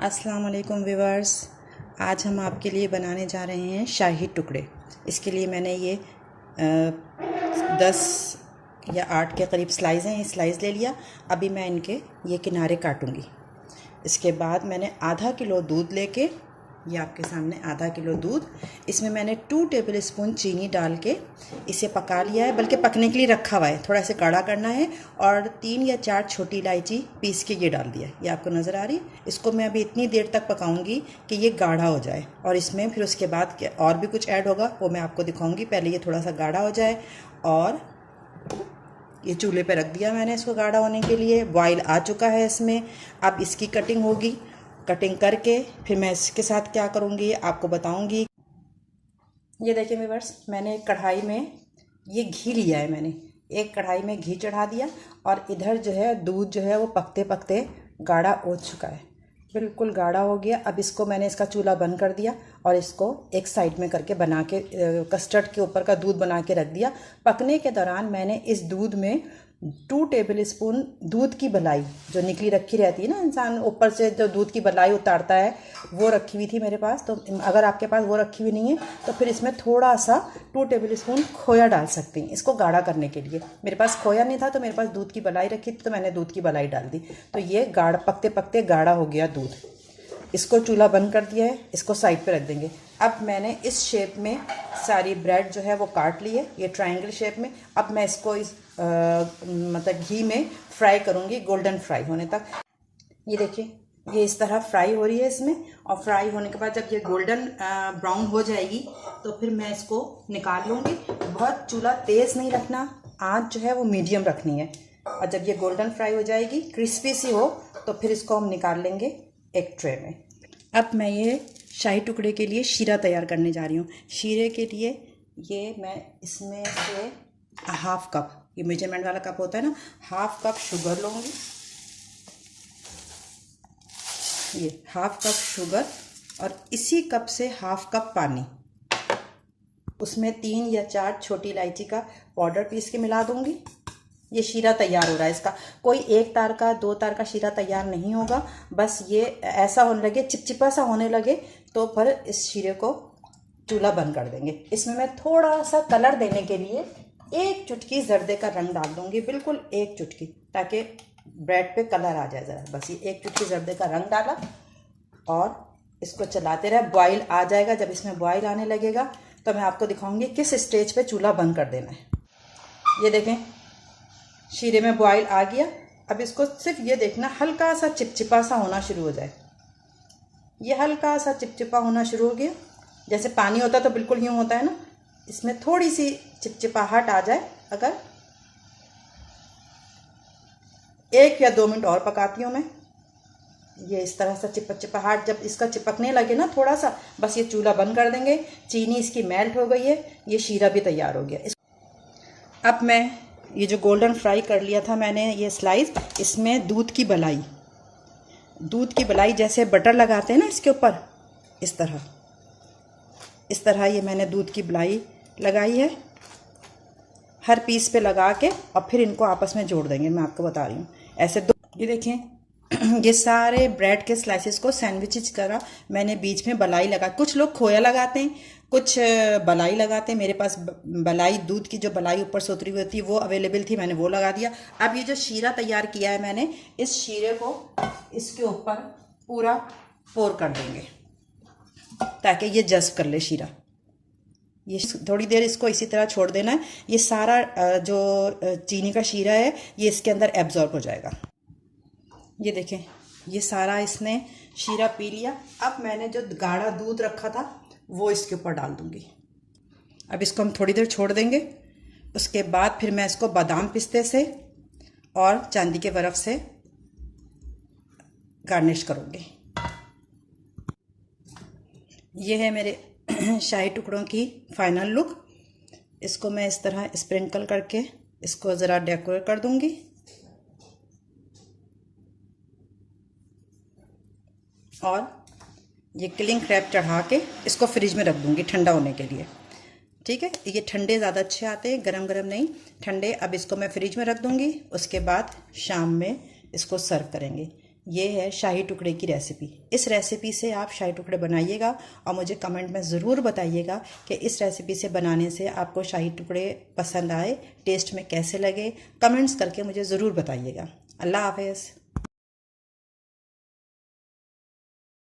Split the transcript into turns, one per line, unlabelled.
अस्सलाम वालेकुम व्यूअर्स। आज हम आपके लिए बनाने जा रहे हैं शाही टुकड़े। इसके लिए मैंने ये 10 या 8 के करीब स्लाइस हैं, ये स्लाइस ले लिया। अभी मैं इनके ये किनारे काटूंगी। इसके बाद मैंने आधा किलो दूध लेके, ये आपके सामने आधा किलो दूध, इसमें मैंने 2 टेबल स्पून चीनी डाल के इसे पका लिया है, बल्कि पकने के लिए रखा हुआ है, थोड़ा सा गाढ़ा करना है। और 3 या 4 छोटी इलायची पीस के ये डाल दिया, ये आपको नज़र आ रही है। इसको मैं अभी इतनी देर तक पकाऊंगी कि ये गाढ़ा हो जाए, और इसमें फिर उसके बाद और भी कुछ ऐड होगा, वो मैं आपको दिखाऊंगी। पहले ये थोड़ा सा गाढ़ा हो जाए, और ये चूल्हे पे रख दिया मैंने इसको गाढ़ा होने के लिए। बॉयल आ चुका है इसमें। अब इसकी कटिंग होगी, कटिंग करके फिर मैं इसके साथ क्या करूँगी आपको बताऊँगी। ये देखिए व्यूअर्स, मैंने एक कढ़ाई में ये घी लिया है। मैंने एक कढ़ाई में घी चढ़ा दिया, और इधर जो है दूध जो है वो पकते पकते गाढ़ा हो चुका है, बिल्कुल गाढ़ा हो गया। अब इसको मैंने इसका चूल्हा बंद कर दिया, और इसको एक साइड में करके बना के कस्टर्ड के ऊपर का दूध बना के रख दिया। पकने के दौरान मैंने इस दूध में 2 टेबल स्पून दूध की बलाई, जो निकली रखी रहती है ना, इंसान ऊपर से जो दूध की बलाई उतारता है, वो रखी हुई थी मेरे पास। तो अगर आपके पास वो रखी हुई नहीं है तो फिर इसमें थोड़ा सा 2 टेबल स्पून खोया डाल सकती हैं, इसको गाढ़ा करने के लिए। मेरे पास खोया नहीं था तो मेरे पास दूध की बलाई रखी थी, तो मैंने दूध की बलाई डाल दी। तो ये गाढ़ा पकते पकते गाढ़ा हो गया दूध। इसको चूल्हा बंद कर दिया है, इसको साइड पे रख देंगे। अब मैंने इस शेप में सारी ब्रेड जो है वो काट ली है, ये ट्रायंगल शेप में। अब मैं इसको इस मतलब घी में फ्राई करूँगी, गोल्डन फ्राई होने तक। ये देखिए, ये इस तरह फ्राई हो रही है इसमें। और फ्राई होने के बाद जब ये गोल्डन ब्राउन हो जाएगी तो फिर मैं इसको निकाल लूँगी। बहुत चूल्हा तेज़ नहीं रखना, आँच जो है वो मीडियम रखनी है। और जब ये गोल्डन फ्राई हो जाएगी, क्रिस्पी सी हो, तो फिर इसको हम निकाल लेंगे एक ट्रे में। अब मैं ये शाही टुकड़े के लिए शीरा तैयार करने जा रही हूँ। शीरे के लिए ये मैं इसमें से हाफ कप, ये मेजरमेंट वाला कप होता है ना, हाफ कप शुगर लूँगी। ये हाफ कप शुगर, और इसी कप से हाफ कप पानी। उसमें 3 या 4 छोटी इलायची का पाउडर पीस के मिला दूँगी। ये शीरा तैयार हो रहा है। इसका कोई 1 तार का 2 तार का शीरा तैयार नहीं होगा। बस ये ऐसा होने लगे, चिपचिपा सा होने लगे, तो फिर इस शीरे को चूल्हा बंद कर देंगे। इसमें मैं थोड़ा सा कलर देने के लिए 1 चुटकी जर्दे का रंग डाल दूंगी, बिल्कुल 1 चुटकी, ताकि ब्रेड पे कलर आ जाए ज़रा। बस ये 1 चुटकी जर्दे का रंग डाला, और इसको चलाते रहे। बॉयल आ जाएगा, जब इसमें बॉयल आने लगेगा तो मैं आपको दिखाऊंगी किस स्टेज पे चूल्हा बंद कर देना है। ये देखें, शीरे में बॉयल आ गया। अब इसको सिर्फ ये देखना हल्का सा चिपचिपा सा होना शुरू हो जाए। ये हल्का सा चिपचिपा होना शुरू हो गया, जैसे पानी होता तो बिल्कुल यूँ होता है ना, इसमें थोड़ी सी चिपचिपाहट आ जाए। अगर 1 या 2 मिनट और पकाती हूँ मैं। ये इस तरह से चिपचिपाहट जब इसका चिपकने लगे ना थोड़ा सा, बस ये चूल्हा बंद कर देंगे। चीनी इसकी मेल्ट हो गई है, ये शीरा भी तैयार हो गया। अब मैं ये जो गोल्डन फ्राई कर लिया था मैंने ये स्लाइस, इसमें दूध की बलाई जैसे बटर लगाते हैं ना इसके ऊपर, इस तरह ये मैंने दूध की बलाई लगाई है, हर पीस पे लगा के। और फिर इनको आपस में जोड़ देंगे। मैं आपको बता रही हूँ ऐसे दो। ये देखें, ये सारे ब्रेड के स्लाइसेस को सैंडविचेस करा मैंने, बीच में बलाई लगा। कुछ लोग खोया लगाते हैं, कुछ बलाई लगाते हैं। मेरे पास बलाई, दूध की जो बलाई ऊपर से उतरी हुई होती है, वो अवेलेबल थी, मैंने वो लगा दिया। अब ये जो शीरा तैयार किया है मैंने, इस शीरे को इसके ऊपर पूरा पोर कर देंगे, ताकि ये जज़्ब कर ले शीरा। ये थोड़ी देर इसको इसी तरह छोड़ देना है। ये सारा जो चीनी का शीरा है ये इसके अंदर एब्जॉर्ब हो जाएगा। ये देखें, ये सारा इसने शीरा पी लिया। अब मैंने जो गाढ़ा दूध रखा था वो इसके ऊपर डाल दूंगी। अब इसको हम थोड़ी देर छोड़ देंगे। उसके बाद फिर मैं इसको बादाम पिस्ते से और चांदी के बर्फ़ से गार्निश करूँगी। ये है मेरे शाही टुकड़ों की फाइनल लुक। इसको मैं इस तरह स्प्रिंकल करके इसको ज़रा डेकोरेट कर दूँगी। और ये किलिंग क्रैप चढ़ा के इसको फ्रिज में रख दूँगी ठंडा होने के लिए। ठीक है, ये ठंडे ज़्यादा अच्छे आते हैं, गरम गरम नहीं, ठंडे। अब इसको मैं फ्रिज में रख दूँगी। उसके बाद शाम में इसको सर्व करेंगे। ये है शाही टुकड़े की रेसिपी। इस रेसिपी से आप शाही टुकड़े बनाइएगा और मुझे कमेंट में ज़रूर बताइएगा कि इस रेसिपी से बनाने से आपको शाही टुकड़े पसंद आए, टेस्ट में कैसे लगे। कमेंट्स करके मुझे ज़रूर बताइएगा। अल्लाह हाफ़िज़।